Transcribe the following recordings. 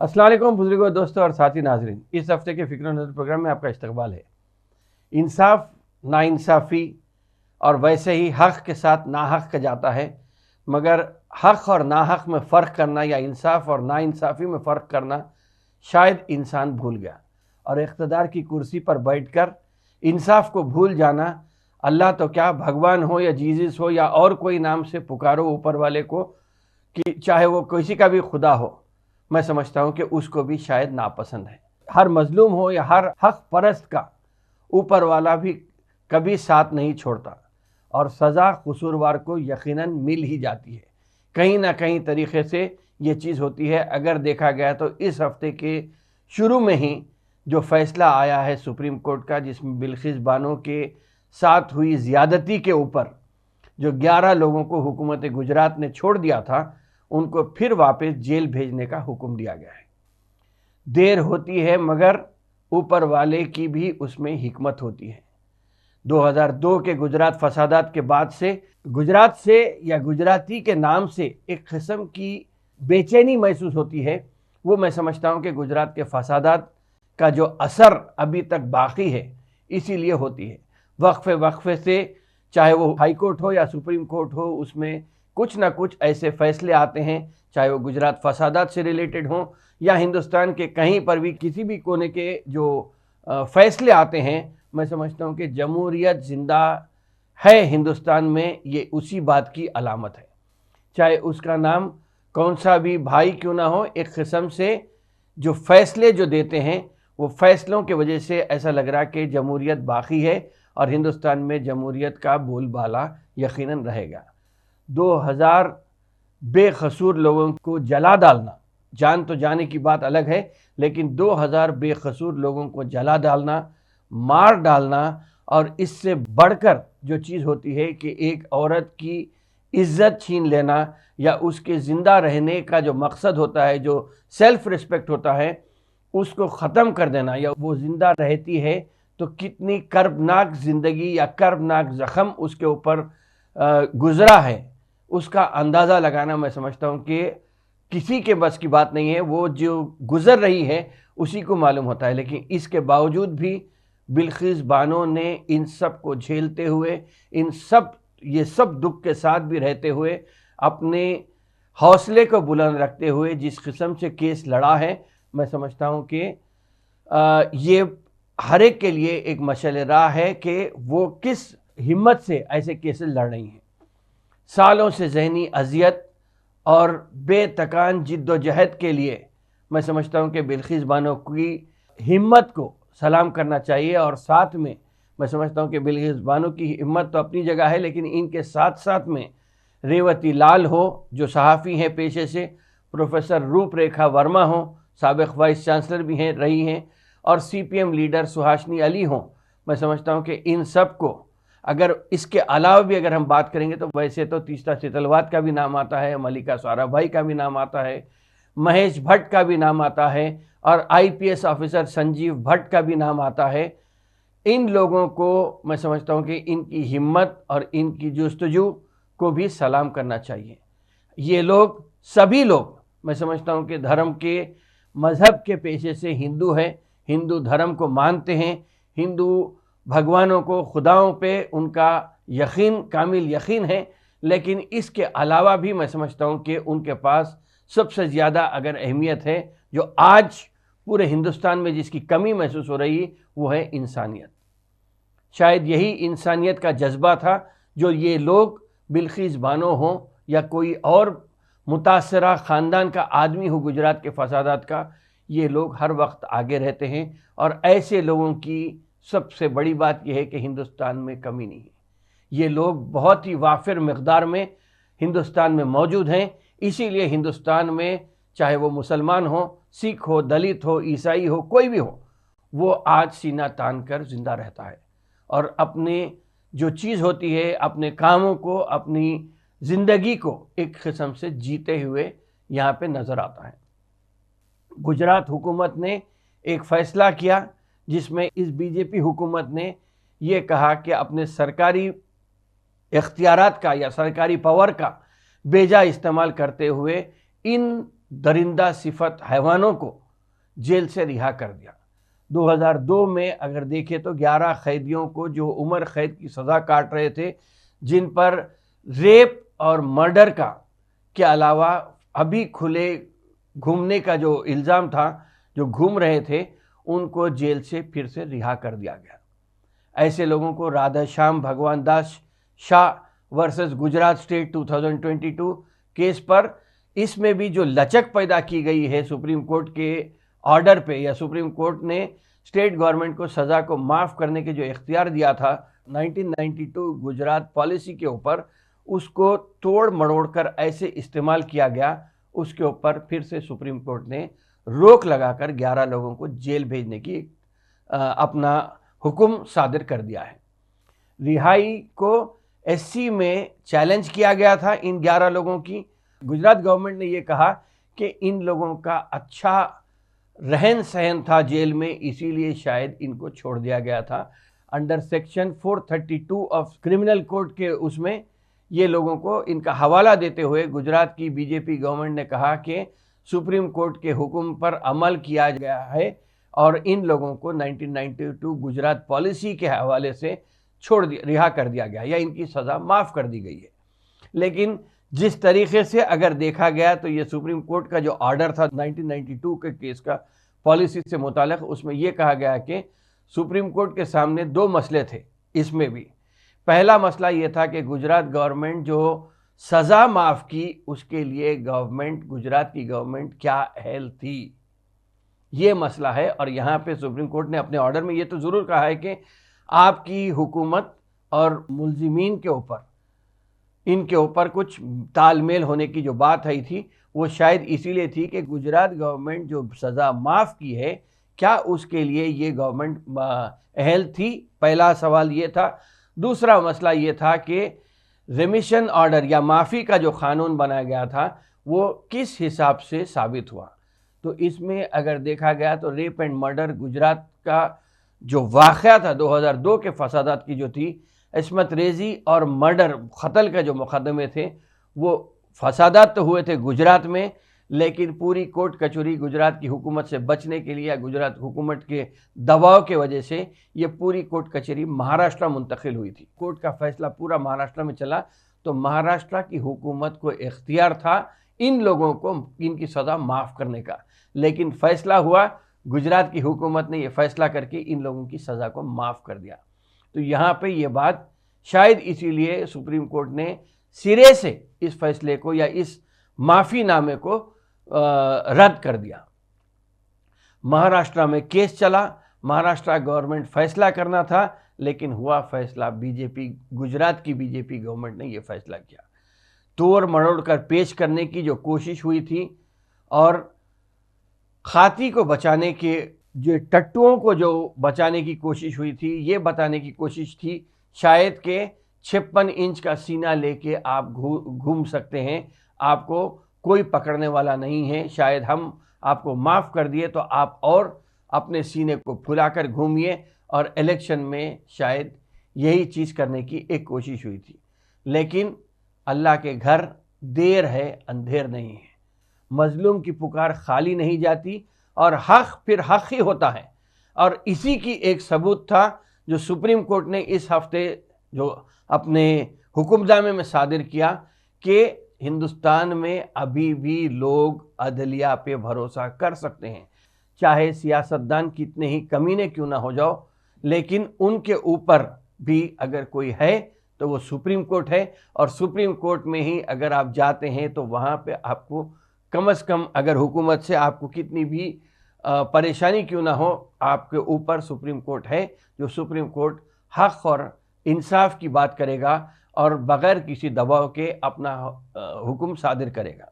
अस्सलाम वालेकुम बुजुर्गों, दोस्तों और साथी नाजरीन। इस हफ्ते के फ़िक्र नज़र प्रोग्राम में आपका इस्तकबाल है। इंसाफ नाइंसाफ़ी और वैसे ही हक़ के साथ नाहक़ का जाता है, मगर हक़ और नाहक़ में फ़र्क करना या इंसाफ और नाइंसाफ़ी में फ़र्क करना शायद इंसान भूल गया। और इक़्तिदार की कुर्सी पर बैठकर इंसाफ को भूल जाना, अल्लाह तो क्या, भगवान हो या जीसस हो या और कोई नाम से पुकारो ऊपर वाले को, कि चाहे वो किसी का भी खुदा हो, मैं समझता हूँ कि उसको भी शायद नापसंद है। हर मजलूम हो या हर हक परस्त का ऊपर वाला भी कभी साथ नहीं छोड़ता और सज़ा कसूरवार को यकीनन मिल ही जाती है। कहीं ना कहीं तरीक़े से ये चीज़ होती है। अगर देखा गया तो इस हफ्ते के शुरू में ही जो फ़ैसला आया है सुप्रीम कोर्ट का, जिसमें बिल्किस बानो के साथ हुई ज़्यादती के ऊपर जो 11 लोगों को हुकूमत गुजरात ने छोड़ दिया था, उनको फिर वापस जेल भेजने का हुक्म दिया गया है। देर होती है मगर ऊपर वाले की भी उसमें हिकमत होती है। 2002 के गुजरात फसादात के बाद से गुजरात से या गुजराती के नाम से एक किस्म की बेचैनी महसूस होती है। वो मैं समझता हूँ कि गुजरात के फसादात का जो असर अभी तक बाकी है, इसीलिए होती है। वक्फे वक्फे से, चाहे वो हाई कोर्ट हो या सुप्रीम कोर्ट हो, उसमें कुछ ना कुछ ऐसे फैसले आते हैं, चाहे वो गुजरात फसादात से रिलेटेड हों या हिंदुस्तान के कहीं पर भी किसी भी कोने के जो फैसले आते हैं, मैं समझता हूँ कि जमहूरियत ज़िंदा है हिंदुस्तान में, ये उसी बात की अलामत है। चाहे उसका नाम कौन सा भी भाई क्यों ना हो, एक किस्म से जो फैसले जो देते हैं, वो फैसलों की वजह से ऐसा लग रहा कि जमहूरियत बाकी है और हिंदुस्तान में जमहूरियत का बोलबाला यकीनन रहेगा। 2000 बेकसूर लोगों को जला डालना, जान तो जाने की बात अलग है, लेकिन 2000 बेकसूर लोगों को जला डालना, मार डालना, और इससे बढ़कर जो चीज़ होती है कि एक औरत की इज्जत छीन लेना या उसके ज़िंदा रहने का जो मकसद होता है, जो सेल्फ रिस्पेक्ट होता है, उसको ख़त्म कर देना, या वो ज़िंदा रहती है तो कितनी कर्बनाक ज़िंदगी या कर्बनाक ज़ख़म उसके ऊपर गुज़रा है, उसका अंदाज़ा लगाना मैं समझता हूँ कि किसी के बस की बात नहीं है। वो जो गुज़र रही है उसी को मालूम होता है। लेकिन इसके बावजूद भी बिल्किस बानो ने इन सब को झेलते हुए, ये सब दुख के साथ भी रहते हुए, अपने हौसले को बुलंद रखते हुए जिस किस्म से केस लड़ा है, मैं समझता हूँ कि ये हर एक के लिए एक मशअल राह है कि वो किस हिम्मत से ऐसे केसेस लड़ रही हैं। सालों से ज़हनी अजियत और बेतकान जिद्दोजहद के लिए मैं समझता हूँ कि बिल्किस बानो की हिम्मत को सलाम करना चाहिए। और साथ में मैं समझता हूँ कि बिल्किस बानो की हिम्मत तो अपनी जगह है, लेकिन इनके साथ साथ में रेवती लाल हो, जो सहाफ़ी हैं पेशे से, प्रोफेसर रूपरेखा वर्मा हो, साबिक़ वाइस चांसलर भी हैं रही हैं, और CPM लीडर सुहासिनी अली हों, मैं समझता हूँ कि इन सब को, अगर इसके अलावा भी अगर हम बात करेंगे तो वैसे तो तीस्ता सेतलवाद का भी नाम आता है, मलिका साराभाई का भी नाम आता है, महेश भट्ट का भी नाम आता है, और IPS ऑफिसर संजीव भट्ट का भी नाम आता है। इन लोगों को मैं समझता हूँ कि इनकी हिम्मत और इनकी जुस्तजू को भी सलाम करना चाहिए। ये लोग, सभी लोग, मैं समझता हूँ कि धर्म के, मज़हब के पेशे से हिंदू हैं, हिंदू धर्म को मानते हैं, हिंदू भगवानों को, खुदाओं पे उनका यकीन, कामिल यकीन है। लेकिन इसके अलावा भी मैं समझता हूँ कि उनके पास सबसे ज़्यादा अगर अहमियत है, जो आज पूरे हिंदुस्तान में जिसकी कमी महसूस हो रही है, वो है इंसानियत। शायद यही इंसानियत का जज्बा था जो ये लोग, बिल्किस बानो हो या कोई और मुतासरा ख़ानदान का आदमी हो गुजरात के फसादात का, ये लोग हर वक्त आगे रहते हैं। और ऐसे लोगों की सबसे बड़ी बात यह है कि हिंदुस्तान में कमी नहीं है। ये लोग बहुत ही वाफिर मकदार में हिंदुस्तान में मौजूद हैं। इसीलिए हिंदुस्तान में चाहे वो मुसलमान हो, सिख हो, दलित हो, ईसाई हो, कोई भी हो, वो आज सीना तान कर ज़िंदा रहता है और अपने जो चीज़ होती है, अपने कामों को, अपनी ज़िंदगी को एक किस्म से जीते हुए यहाँ पे नज़र आता है। गुजरात हुकूमत ने एक फ़ैसला किया जिसमें इस BJP हुकूमत ने ये कहा कि अपने सरकारी इख्तियारात का या सरकारी पावर का बेजा इस्तेमाल करते हुए इन दरिंदा सिफत हैवानों को जेल से रिहा कर दिया। 2002 में अगर देखें तो 11 कैदियों को जो उम्र कैद की सज़ा काट रहे थे, जिन पर रेप और मर्डर के अलावा अभी खुले घूमने का जो इल्ज़ाम था, जो घूम रहे थे, उनको जेल से फिर से रिहा कर दिया गया। ऐसे लोगों को Radha Shyam Bhagwan Das Shah versus Gujarat state 2022 case पर, इसमें भी जो लचक पैदा की गई है सुप्रीम कोर्ट के ऑर्डर पे, या सुप्रीम कोर्ट ने स्टेट गवर्नमेंट को सज़ा को माफ़ करने के जो इख्तियार दिया था 1992 गुजरात पॉलिसी के ऊपर, उसको तोड़ मरोड़ कर ऐसे इस्तेमाल किया गया, उसके ऊपर फिर से सुप्रीम कोर्ट ने रोक लगाकर 11 लोगों को जेल भेजने की अपना हुक्म सादिर कर दिया है। रिहाई को एससी में चैलेंज किया गया था इन 11 लोगों की। गुजरात गवर्नमेंट ने ये कहा कि इन लोगों का अच्छा रहन सहन था जेल में, इसीलिए शायद इनको छोड़ दिया गया था। Under section 432 of criminal code के उसमें ये लोगों को इनका हवाला देते हुए गुजरात की बीजेपी गवर्नमेंट ने कहा कि सुप्रीम कोर्ट के हुक्म पर अमल किया गया है और इन लोगों को 1992 गुजरात पॉलिसी के हवाले से रिहा कर दिया गया, या इनकी सज़ा माफ़ कर दी गई है। लेकिन जिस तरीके से अगर देखा गया तो ये सुप्रीम कोर्ट का जो ऑर्डर था 1992 के केस का पॉलिसी से मुताल्लिक़, उसमें यह कहा गया कि सुप्रीम कोर्ट के सामने 2 मसले थे। इसमें भी पहला मसला ये था कि गुजरात गवर्नमेंट जो सज़ा माफ़ की, उसके लिए गवर्नमेंट, गुजरात की गवर्नमेंट क्या अहल थी, ये मसला है। और यहाँ पे सुप्रीम कोर्ट ने अपने ऑर्डर में ये तो ज़रूर कहा है कि आपकी हुकूमत और मुल्ज़िमीन के ऊपर, इनके ऊपर कुछ तालमेल होने की जो बात आई थी, वो शायद इसीलिए थी कि गुजरात गवर्नमेंट जो सज़ा माफ़ की है, क्या उसके लिए ये गवर्नमेंट अहल थी, पहला सवाल ये था। दूसरा मसला ये था कि रेमिशन ऑर्डर या माफ़ी का जो क़ानून बनाया गया था, वो किस हिसाब से साबित हुआ। तो इसमें अगर देखा गया तो रेप एंड मर्डर गुजरात का जो वाक़या था 2002 के फसादात की जो थी, इस्मत रेज़ी और मर्डर क़त्ल के जो मुक़दमे थे, वो फसादात तो हुए थे गुजरात में, लेकिन पूरी कोर्ट कचहरी गुजरात की हुकूमत से बचने के लिए या गुजरात हुकूमत के दबाव के वजह से ये पूरी कोर्ट कचहरी महाराष्ट्र मुंतकिल हुई थी। कोर्ट का फैसला पूरा महाराष्ट्र में चला, तो महाराष्ट्र की हुकूमत को इख्तियार था इन लोगों को इनकी सज़ा माफ़ करने का, लेकिन फ़ैसला हुआ गुजरात की हुकूमत ने यह फ़ैसला करके इन लोगों की सज़ा को माफ़ कर दिया। तो यहाँ पे ये बात शायद इसीलिए सुप्रीम कोर्ट ने सिरे से इस फैसले को या इस माफ़ीनामे को रद्द कर दिया। महाराष्ट्र में केस चला, महाराष्ट्र गवर्नमेंट फैसला करना था, लेकिन हुआ फैसला बीजेपी, गुजरात की बीजेपी गवर्नमेंट ने यह फैसला किया। तोड़ मरोड़ कर पेश करने की जो कोशिश हुई थी और खाती को बचाने के जो टट्टुओं को जो बचाने की कोशिश हुई थी, ये बताने की कोशिश थी शायद के 56 इंच का सीना लेके आप घूम सकते हैं, आपको कोई पकड़ने वाला नहीं है, शायद हम आपको माफ़ कर दिए तो आप और अपने सीने को फुलाकर घूमिए, और इलेक्शन में शायद यही चीज़ करने की एक कोशिश हुई थी। लेकिन अल्लाह के घर देर है अंधेर नहीं है, मजलूम की पुकार खाली नहीं जाती और हक़ फिर हक़ ही होता है। और इसी की एक सबूत था जो सुप्रीम कोर्ट ने इस हफ्ते जो अपने हुक्मनामे में सादिर किया कि हिंदुस्तान में अभी भी लोग अदलिया पे भरोसा कर सकते हैं, चाहे सियासतदान कितने ही कमीने क्यों ना हो जाओ, लेकिन उनके ऊपर भी अगर कोई है तो वो सुप्रीम कोर्ट है। और सुप्रीम कोर्ट में ही अगर आप जाते हैं तो वहाँ पे आपको कम से कम, अगर हुकूमत से आपको कितनी भी परेशानी क्यों ना हो, आपके ऊपर सुप्रीम कोर्ट है, जो सुप्रीम कोर्ट हक़ और इंसाफ की बात करेगा और बग़ैर किसी दबाव के अपना हुक्म सादिर करेगा।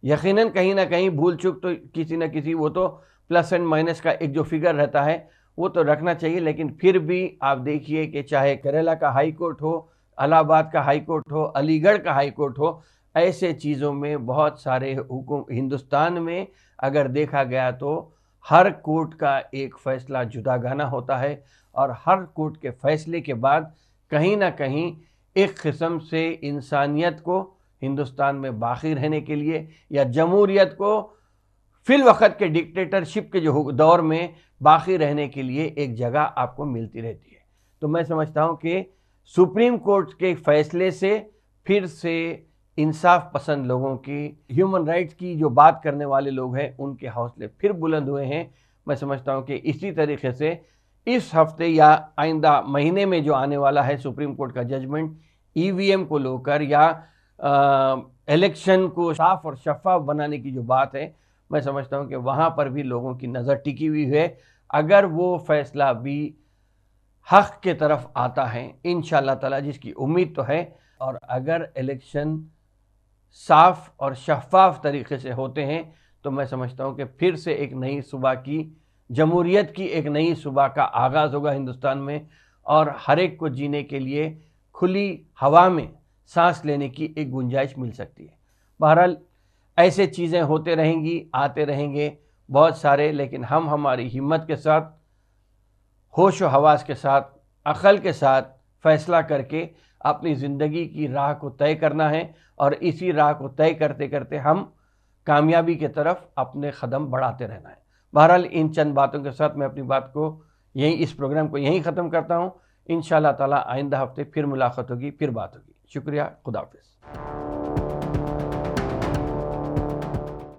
यकीनन कहीं ना कहीं भूल चूक तो किसी न किसी, वो तो प्लस एंड माइनस का एक जो फिगर रहता है वो तो रखना चाहिए, लेकिन फिर भी आप देखिए कि चाहे केरला का हाई कोर्ट हो, इलाहाबाद का हाई कोर्ट हो, अलीगढ़ का हाई कोर्ट हो, ऐसे चीज़ों में बहुत सारे हुक्म हिंदुस्तान में अगर देखा गया तो हर कोर्ट का एक फ़ैसला जुदागाना होता है, और हर कोर्ट के फ़ैसले के बाद कहीं ना कहीं एक किस्म से इंसानियत को, हिंदुस्तान में बाकी रहने के लिए या जमहूरियत को फिल वक्त के डिक्टेटरशिप के जो दौर में बाकी रहने के लिए एक जगह आपको मिलती रहती है। तो मैं समझता हूँ कि सुप्रीम कोर्ट के फैसले से फिर से इंसाफ पसंद लोगों की, ह्यूमन राइट्स की जो बात करने वाले लोग हैं, उनके हौसले फिर बुलंद हुए हैं। मैं समझता हूँ कि इसी तरीके से इस हफ्ते या आइंदा महीने में जो आने वाला है सुप्रीम कोर्ट का जजमेंट ईवीएम को लेकर या इलेक्शन को साफ और शफाफ बनाने की जो बात है, मैं समझता हूँ कि वहाँ पर भी लोगों की नज़र टिकी हुई है। अगर वो फैसला भी हक के तरफ आता है इंशाअल्लाह ताला, जिसकी उम्मीद तो है, और अगर इलेक्शन साफ और शफाफ तरीके से होते हैं तो मैं समझता हूँ कि फिर से एक नई सुबह की, जमहूरियत की एक नई सुबह का आगाज़ होगा हिंदुस्तान में, और हर एक को जीने के लिए खुली हवा में सांस लेने की एक गुंजाइश मिल सकती है। बहरहाल ऐसे चीज़ें होते रहेंगी, आते रहेंगे बहुत सारे, लेकिन हम हमारी हिम्मत के साथ, होश व हवास के साथ, अक़ल के साथ फ़ैसला करके अपनी ज़िंदगी की राह को तय करना है, और इसी राह को तय करते करते हम कामयाबी की तरफ अपने कदम बढ़ाते रहना है। बहरहाल इन चंद बातों के साथ मैं अपनी बात को इस प्रोग्राम को यहीं ख़त्म करता हूँ। इंशाअल्लाह ताला आइंदा हफ्ते फिर मुलाकात होगी, फिर बात होगी। शुक्रिया, खुदा हाफ़िज़।